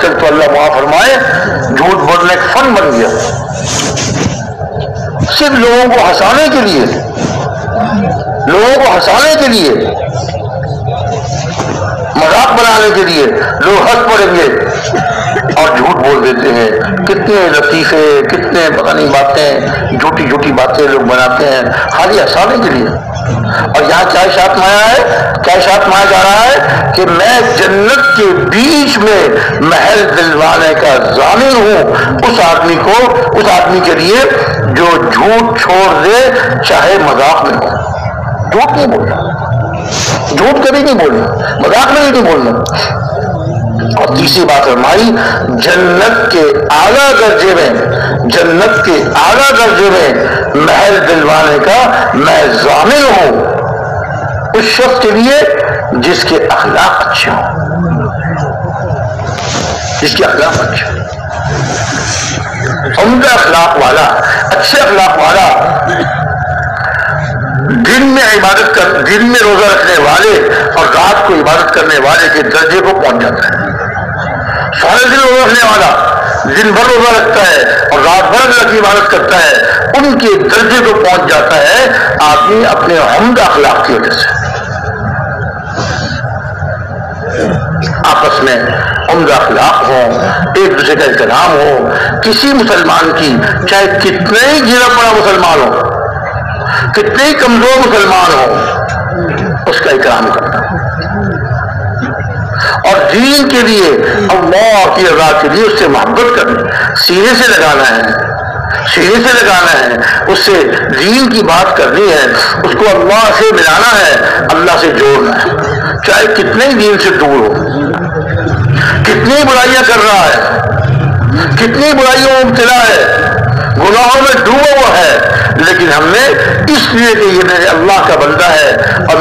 تو اللہ معاف فرمائے جھوٹ بولنے کا فن بن گیا، صرف لوگوں کو ہنسانے کے لیے، لوگوں کو ہنسانے کے لیے، مذاق بنانے کے لیے لوگ ہنس پڑیں گے اور جھوٹ بول دیتے ہیں۔ کتنے لطیفے، کتنے پتہ نہیں باتیں، جھوٹی جھوٹی باتیں لوگ بناتے ہیں خالی ہنسانے کے لیے۔ اور یہاں کیا ارشاد مایا ہے، کیا ارشاد مایا جا رہا ہے کہ میں جنت کے بیچ میں محل دلوانے کا ضامن ہوں اس آدمی کو، اس آدمی کے لیے جو جھوٹ چھوڑ دے چاہے مذاق میں ہو۔ جھوٹ نہیں بولنا، جھوٹ کبھی نہیں بولنا، مذاق میں نہیں بولنا۔ اور تیسری بات فرمائی جنت کے اعلیٰ درجے میں، جنت کے اعلیٰ درجے میں محل دلوانے کا میں ضامن ہوں اس شخص کے لیے جس کے اخلاق اچھے ہوں، جس کے اخلاق اچھے ہوں، عمدہ اخلاق والا، اچھے اخلاق والا، دن میں عبادت کر، دن میں روزہ رکھنے والے اور رات کو عبادت کرنے والے کے درجے کو پہنچ جاتا ہے۔ سارے دن روزہ رکھنے والا دن بھر روزہ رکھتا ہے اور رات بھر اللہ کی عبادت کرتا ہے، ان کے درجے کو پہنچ جاتا ہے آدمی اپنے عمدہ اخلاق کی وجہ سے۔ آپس میں عمدہ اخلاق ہو، ایک دوسرے کا احترام ہو، کسی مسلمان کی چاہے کتنے ہی گرا پڑا مسلمان ہو، کتنے ہی کمزور مسلمان ہو، اس کا اکرام کرنا اور دین کے لیے، اللہ کی رضا کے لیے اس سے محبت کرنی، سینے سے لگانا ہے، سینے سے لگانا ہے، اس سے دین کی بات کرنی ہے، اس کو اللہ سے ملانا ہے، اللہ سے جوڑنا ہے، چاہے کتنے ہی دین سے دور ہو، کتنی برائیاں کر رہا ہے، کتنی برائیوں میں مبتلا ہے، گناہوں میں ڈوبا ہوا ہے، لیکن ہم نے اس لیے کہ یہ میرے اللہ کا بندہ ہے اور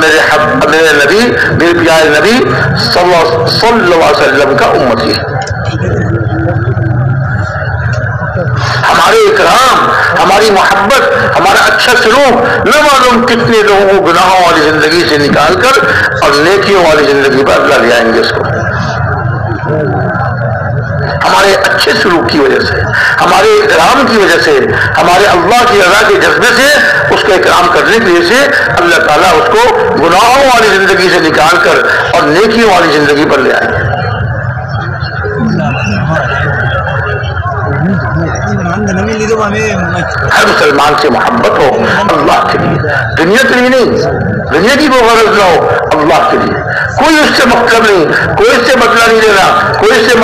میرے نبی، میرے پیارے نبی صلی اللہ علیہ وسلم کا امتی ہے، ہمارے اکرام، ہماری محبت، ہمارا اچھا سلوک نہ معلوم کتنے لوگوں کو گناہوں والی زندگی سے نکال کر اور نیکیوں والی زندگی پر اللہ لے آئیں گے اس کو۔ ہمارے اچھے سلوک کی وجہ سے، ہمارے اکرام کی وجہ سے، ہمارے اللہ کی رضا کے جذبے سے، اس کا اکرام کرنے کی وجہ سے اللہ تعالیٰ اس کو گناہوں والی زندگی سے نکال کر اور نیکیوں والی زندگی پر لے آئیں گے۔ ہر مسلمان سے محبت ہو اللہ کے لیے، دنیا کے لیے نہیں، دنیا کی کوئی غرض نہ ہو، اللہ کے لیے، کوئی اس سے مطلب نہیں، کوئی اس سے بدلہ نہیں لینا، کوئی اس سے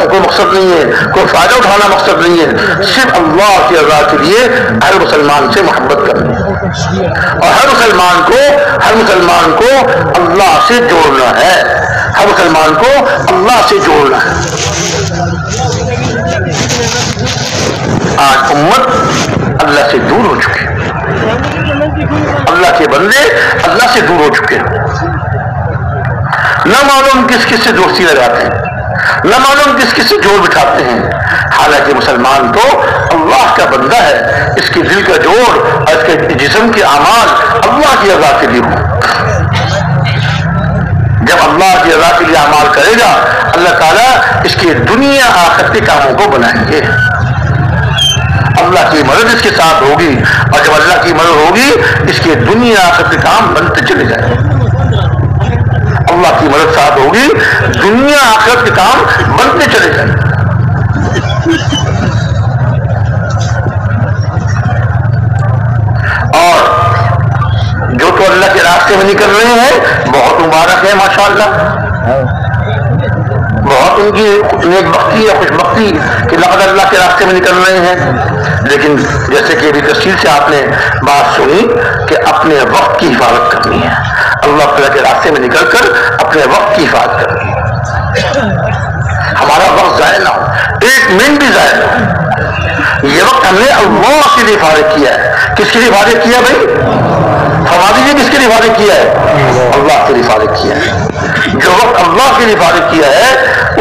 کوئی مقصد نہیں ہے، کوئی فائدہ اٹھانا مقصد نہیں ہے، صرف اللہ کی رضا کے لیے ہر مسلمان سے محبت کرنی ہے اور ہر مسلمان کو اللہ سے جوڑنا ہے، ہر مسلمان کو اللہ سے جوڑنا ہے۔ آج امت اللہ سے دور ہو چکی، اللہ کے بندے اللہ سے دور ہو چکے، نہ معلوم کس کس سے دوستی لگاتے ہیں، نہ معلوم کس کس سے جوڑ بٹھاتے ہیں، حالانکہ مسلمان تو اللہ کا بندہ ہے، اس کے دل کا جوڑ اور اس کے جسم کے اعمال اللہ کی رضا کے لیے ہو۔ جب اللہ کی رضا کے لیے اعمال کرے گا اللہ تعالیٰ اس کے دنیا آخرت کے کاموں کو بنائیں گے، اللہ کی مدد اس کے ساتھ ہوگی، اور جب اللہ کی مدد ہوگی اس کے دنیا آخرت کے کام بنتے چلے جائیں گے، اللہ کی مدد ساتھ ہوگی دنیا آخرت کے کام بنتے چلے جائیں گے۔ اور جو تو اللہ کے راستے میں نکل رہے ہیں بہت مبارک ہے ماشاءاللہ، بہت ان کی نیک بختی یا خوش بختی کہ لقد اللہ کے راستے میں نکل رہے ہیں، لیکن جیسے کہ ابھی تفصیل سے آپ نے بات سنی کہ اپنے وقت کی حفاظت کرنی ہے، اللہ تعالیٰ کے راستے میں نکل کر اپنے وقت کی حفاظت کرنی ہے، ہمارا وقت ضائع نہ ہو، ایک منٹ بھی ضائع نہ ہو۔ یہ وقت ہم نے اللہ کے لیے فارغ کیا ہے، کس کے لیے فارغ کیا بھائی؟ فرما دیجیے کس کے لیے فارغ کیا ہے؟ اللہ کے لیے فارغ کیا ہے۔ جو وقت اللہ کے لیے فارغ کیا ہے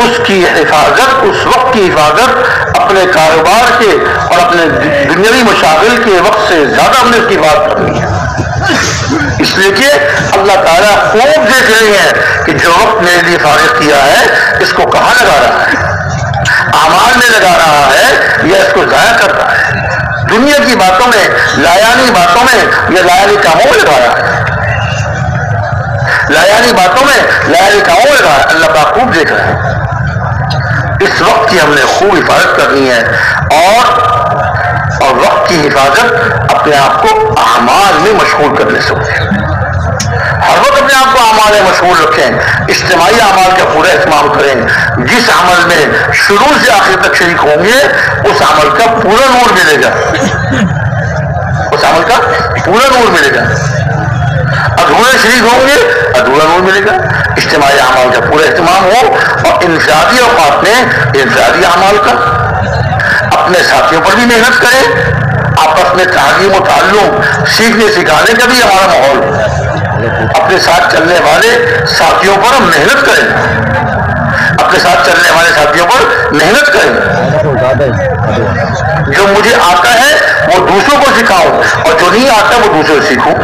اس کی حفاظت، اس وقت کی حفاظت اپنے کاروبار کے اور اپنے دنیاوی مشاغل کے وقت سے زیادہ ہم نے اس کی بات کرنی ہے۔ اس لیے کہ اللہ تعالیٰ خوب دیکھ رہی ہیں کہ جو وقت میرے لیے فارغ کیا ہے اس کو کہاں لگا رہا ہے، اعمال میں لگا رہا ہے یا اس کو ضائع کر رہا ہے، دنیا کی باتوں میں، لایانی باتوں میں یا لایانی کاموں میں لگا رہا ہے، لایانی باتوں میں، لایانی کاموں میں لگا رہا ہے۔ اللہ پاک خوب دیکھ رہا ہے۔ اس وقت کی ہم نے خوب حفاظت کرنی ہے، اور وقت کی حفاظت اپنے آپ کو اعمال میں مشغول کرنے سے ہوتی ہے۔ ہر وقت اپنے آپ کو اعمال میں مشغول رکھیں، اجتماعی اعمال کا پورا اہتمام کریں۔ جس عمل میں شروع سے آخر تک شریک ہوں گے اس عمل کا پورا نور ملے گا، اس عمل کا پورا نور ملے گا۔ ادھورے شریک ہوں گے ادھورا نور ملے گا۔ اجتماعی اعمال کا پورا اہتمام ہو، اور انفرادی اوقات میں انفرادی اعمال کا، اپنے ساتھیوں پر بھی محنت کریں، آپس میں تعلیم و تعلم، سیکھنے سکھانے کا بھی ہمارا ماحول، اپنے ساتھ چلنے والے ساتھیوں پر ہم محنت کریں، اپنے ساتھ چلنے والے ساتھیوں پر محنت کریں۔ جو مجھے آتا ہے وہ دوسروں کو سکھاؤں، اور جو نہیں آتا وہ دوسروں سے سیکھوں۔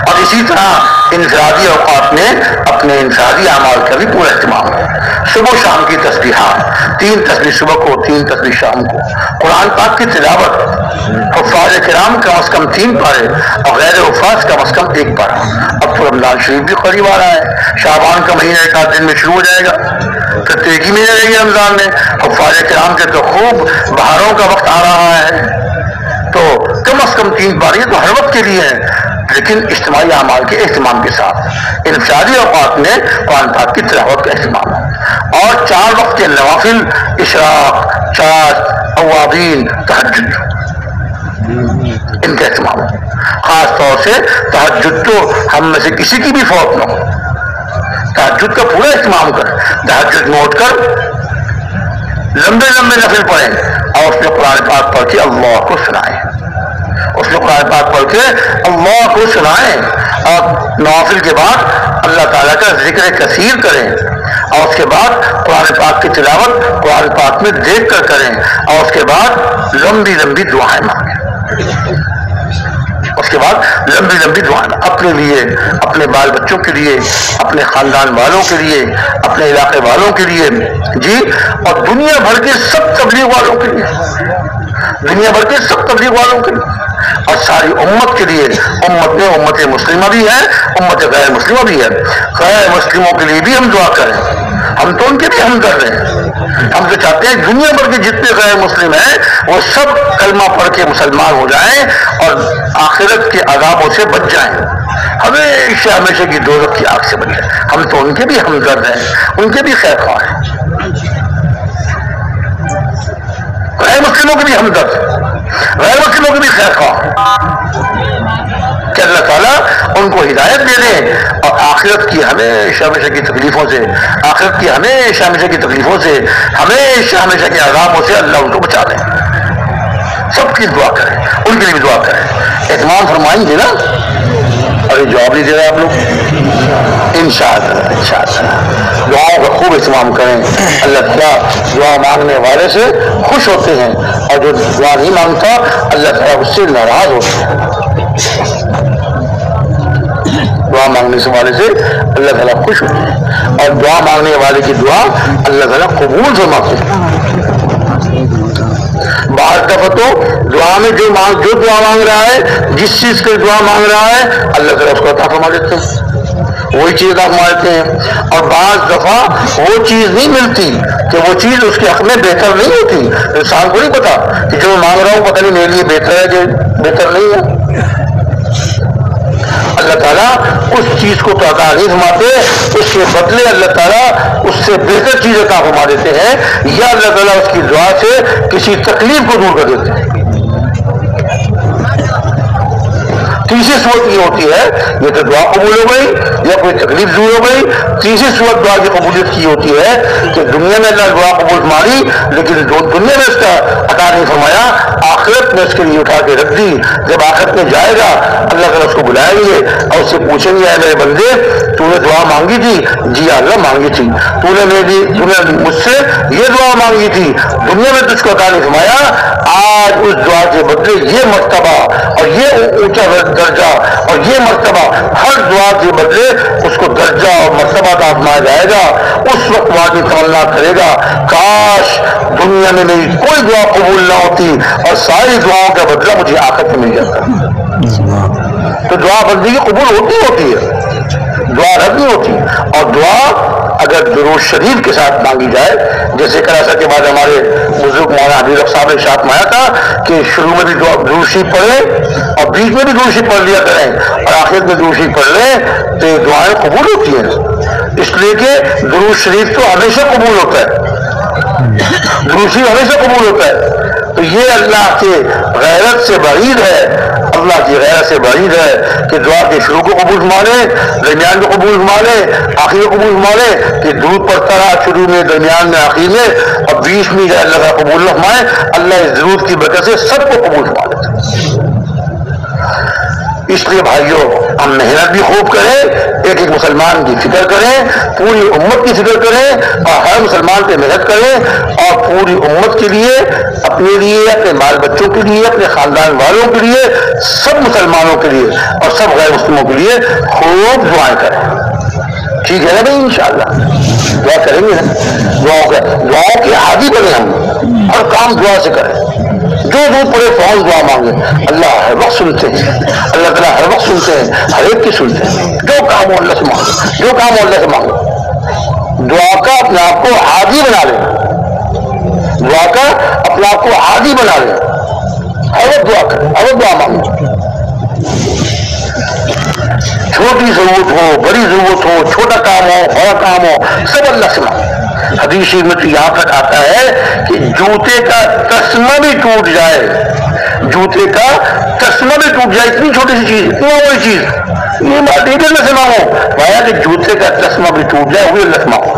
اور اسی طرح انفرادی اوقات میں اپنے انفرادی اعمال کا بھی پورا اہتمام ہے۔ صبح و شام کی تسبیحات، 3 تسبیح صبح کو، 3 تسبیح شام کو، قرآن پاک کی تلاوت، حفاظ کرام کم از کم 3 پارے اور غیر حفاظ کم از کم 1 پارا۔ اب تو رمضان شریف بھی قریب آ رہا ہے، شعبان کا مہینہ 1 دن میں شروع ہو جائے گا، پھر 3 مہینے رہے گی رمضان میں۔ حفاظ کرام کے تو خوب بہاروں کا وقت آ رہا ہے، تو کم از کم 3 پارے تو ہر وقت کے لیے ہیں، لیکن اجتماعی اعمال کے اہتمام کے ساتھ انفرادی اوقات میں قرآن پاک کی تلاوت کا اہتمام ہے، اور 4 وقت کے نوافل، اشراق، چاشت، اوابین، تہجد، ان کا اہتمام ہے۔ خاص طور سے تہجد تو ہم میں سے کسی کی بھی فوت نہ ہو، تہجد کا پورا اہتمام کریں، تہجد میں اٹھ کر لمبے لمبے نفل پڑھیں، اور اس میں قرآن پاک پڑھ کے اللہ کو سنائیں، اس میں قرآن پاک پڑھ کے اللہ کو سنائیں، اور نوافل کے بعد اللہ تعالیٰ کا ذکر کثیر کریں، اور اس کے بعد قرآن پاک کی تلاوت قرآن پاک میں دیکھ کر کریں، اور اس کے بعد لمبی لمبی دعائیں مانگیں، اس کے بعد لمبی لمبی دعائیں اپنے لیے، اپنے بال بچوں کے لیے، اپنے خاندان والوں کے لیے، اپنے علاقے والوں کے لیے، جی، اور دنیا بھر کے سب تبلیغ والوں کے لیے، دنیا بھر کے سب تبلیغ والوں کے لیے، اور ساری امت کے لیے۔ امت میں امت مسلمہ بھی ہے، امت غیر مسلمہ بھی ہے، غیر مسلموں کے لیے بھی ہم دعا کریں، ہم تو ان کے بھی ہم کر رہے ہیں۔ ہم تو چاہتے ہیں دنیا بھر کے جتنے غیر مسلم ہیں وہ سب کلمہ پڑھ کے مسلمان ہو جائیں اور آخرت کے عذابوں سے بچ جائیں، ہمیشہ ہمیشہ کی دوزخ کی آگ سے بچ جائیں۔ ہم تو ان کے بھی ہمدرد ہیں، ان کے بھی خیر خواہ ہیں، غیر مسلموں کے بھی ہمدرد، غیر مسلموں کے بھی خیر خواہ، کہ اللہ تعالیٰ ان کو ہدایت دے دیں، اور آخرت کی ہمیشہ ہمیشہ کی تکلیفوں سے، آخرت کی ہمیشہ ہمیشہ کی تکلیفوں سے، ہمیشہ ہمیشہ کے عذابوں سے اللہ ان کو بچا دیں۔ سب کی دعا کریں، ان کے لیے بھی دعا کریں۔ اہتمام فرمائیں گے نا؟ اور یہ جواب نہیں دے رہے آپ لوگ؟ انشاءاللہ انشاءاللہ دعاؤں کا خوب اہتمام کریں۔ اللہ تعالیٰ دعا مانگنے والے سے خوش ہوتے ہیں، اور جو دعا نہیں مانگتا اللہ تعالیٰ اس سے ناراض ہوتے ہیں۔ دعا مانگنے سے والے سے اللہ تعالیٰ خوش ہوتے ہیں، اور دعا مانگنے والے کی دعا اللہ تعالیٰ قبول فرماتے ہیں۔ بعض دفعہ تو دعا میں جو دعا مانگ رہا ہے، جس چیز کی دعا مانگ رہا ہے، اللہ تعالیٰ اس کو عطا فرما دیتے ہیں، وہی چیز عطا فرما دیتے ہیں۔ اور بعض دفعہ وہ چیز نہیں ملتی کہ وہ چیز اس کے حق میں بہتر نہیں ہوتی، انسان کو نہیں پتا کہ جو میں مانگ رہا ہوں پتہ نہیں میرے لیے بہتر ہے کہ بہتر نہیں ہے۔ اللہ تعالیٰ اس چیز کو تو عطا نہیں فرماتے، اس کے بدلے اللہ تعالیٰ اس سے بہتر چیز عطا فرما دیتے ہیں، یا اللہ تعالیٰ اس کی دعا سے کسی تکلیف کو دور کر دیتے ہیں۔ تیسری صورت یہ ہوتی ہے، یہ تو دعا قبول ہو گئی یا کوئی تکلیف دور ہو گئی۔ تیسری صورت دعا کی قبولیت کی ہوتی ہے کہ دنیا میں اللہ دعا قبول فرمائی، لیکن دنیا میں اس کا عطا نہیں فرمایا، آخرت میں اس کے لیے اٹھا کے رکھ دی۔ جب آخرت میں جائے گا اللہ تعالیٰ اس کو بلائیں گے اور اس سے پوچھیں گے، اے میرے بندے تو نے دعا مانگی تھی؟ جی اللہ مانگی تھی۔ تو نے مجھ سے یہ دعا مانگی تھی، دنیا میں تجھ کو عطا نہیں فرمایا، آج اس دعا کے بدلے یہ مرتبہ اور یہ اونچا درجہ اور یہ مرتبہ ہر دعا کے بدلے اس کو درجہ اور مرتبہ کا آزمایا جائے گا. اس وقت وہ آدمی تمنا کرے گا کاش دنیا میں میری کوئی دعا قبول نہ ہوتی اور ساری دعاؤں کا بدلہ مجھے آخرت میں مل جاتا. تو دعا بندگی قبول ہوتی ہے, دعا رد نہیں ہوتی. اور دعا اگر درود شریف کے ساتھ مانگی جائے, جیسے کراچا کے بعد ہمارے بزرگ مولانا حبیب صاحب نے ارشاد فرمایا تھا کہ شروع میں بھی درود شریف پڑھیں اور بیچ میں بھی درود شریف پڑھ لیا کریں اور آخر میں درود شریف پڑھ لیں تو دعائیں قبول ہوتی ہیں. اس لیے کہ درود شریف تو ہمیشہ قبول ہوتا ہے, درود شریف ہمیشہ قبول ہوتا ہے. تو یہ اللہ کے غیرت سے بعید ہے, اللہ کی غیرت سے بعید ہے کہ دعا کے شروع کو قبول مانے, درمیان کو قبول مانے, آخر کو قبول مانے, کہ درود پڑھتا رہا شروع میں, درمیان میں, آخر میں, اور بیچ میں جائے اللہ کا قبول فرمائے. اللہ اس درود کی برکت سے سب کو قبول فرما لیتا ہے. اس لیے بھائیوں ہم محنت بھی خوب کریں, ایک ایک مسلمان کی فکر کریں, پوری امت کی فکر کریں اور ہر مسلمان پہ محنت کریں اور پوری امت کے لیے, اپنے لیے, اپنے بال بچوں کے لیے, اپنے خاندان والوں کے لیے, سب مسلمانوں کے لیے اور سب غیر مسلموں کے لیے خوب دعائیں کریں. ٹھیک ہے نا بھائی؟ انشاءاللہ دعا کریں گے نا, دعاؤں کے عادی بنے ہم, ہر کام دعا سے کریں, جو دور پڑے فوراً دعا مانگے. اللہ ہر وقت سنتے ہیں, اللہ تعالیٰ ہر وقت سنتے ہیں, ہر ایک کی سنتے ہیں. جو کام ہو اللہ سے مانگو, جو کام ہو اللہ سے مانگو. دعا کا اپنے آپ کو عادی بنا لیں, دعا کا اپنے آپ کو عادی بنا لیں, ہر وقت دعا کریں, ہر وقت دعا مانگو. چھوٹی ضرورت ہو, بڑی ضرورت ہو, چھوٹا کام ہو, بڑا کام ہو, سب اللہ سے مانگو. حدیث میں تو یہاں تک آتا ہے کہ جوتے کا تسمہ بھی ٹوٹ جائے, جوتے کا تسمہ بھی ٹوٹ جائے, اتنی چھوٹی سی چیز, اتنی بڑی چیز, یہ بات ایک اللہ سے مانگو. بھایا کہ جوتے کا تسمہ بھی ٹوٹ جائے وہی اللہ سے مانگو.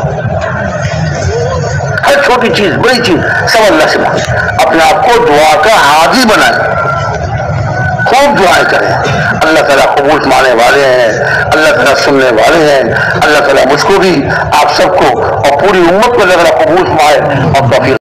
ہر چھوٹی چیز, بڑی چیز, سب اللہ سے مانگو. اپنے آپ کو دعا کا عادی بنائیں, خوب دعائیں کریں. اللہ تعالیٰ قبول ماننے والے ہیں, اللہ تعالیٰ سننے والے ہیں. اللہ تعالیٰ مجھ کو بھی, آپ سب کو اور پوری امت کو اللہ تعالیٰ قبول فرمائے اور توفیق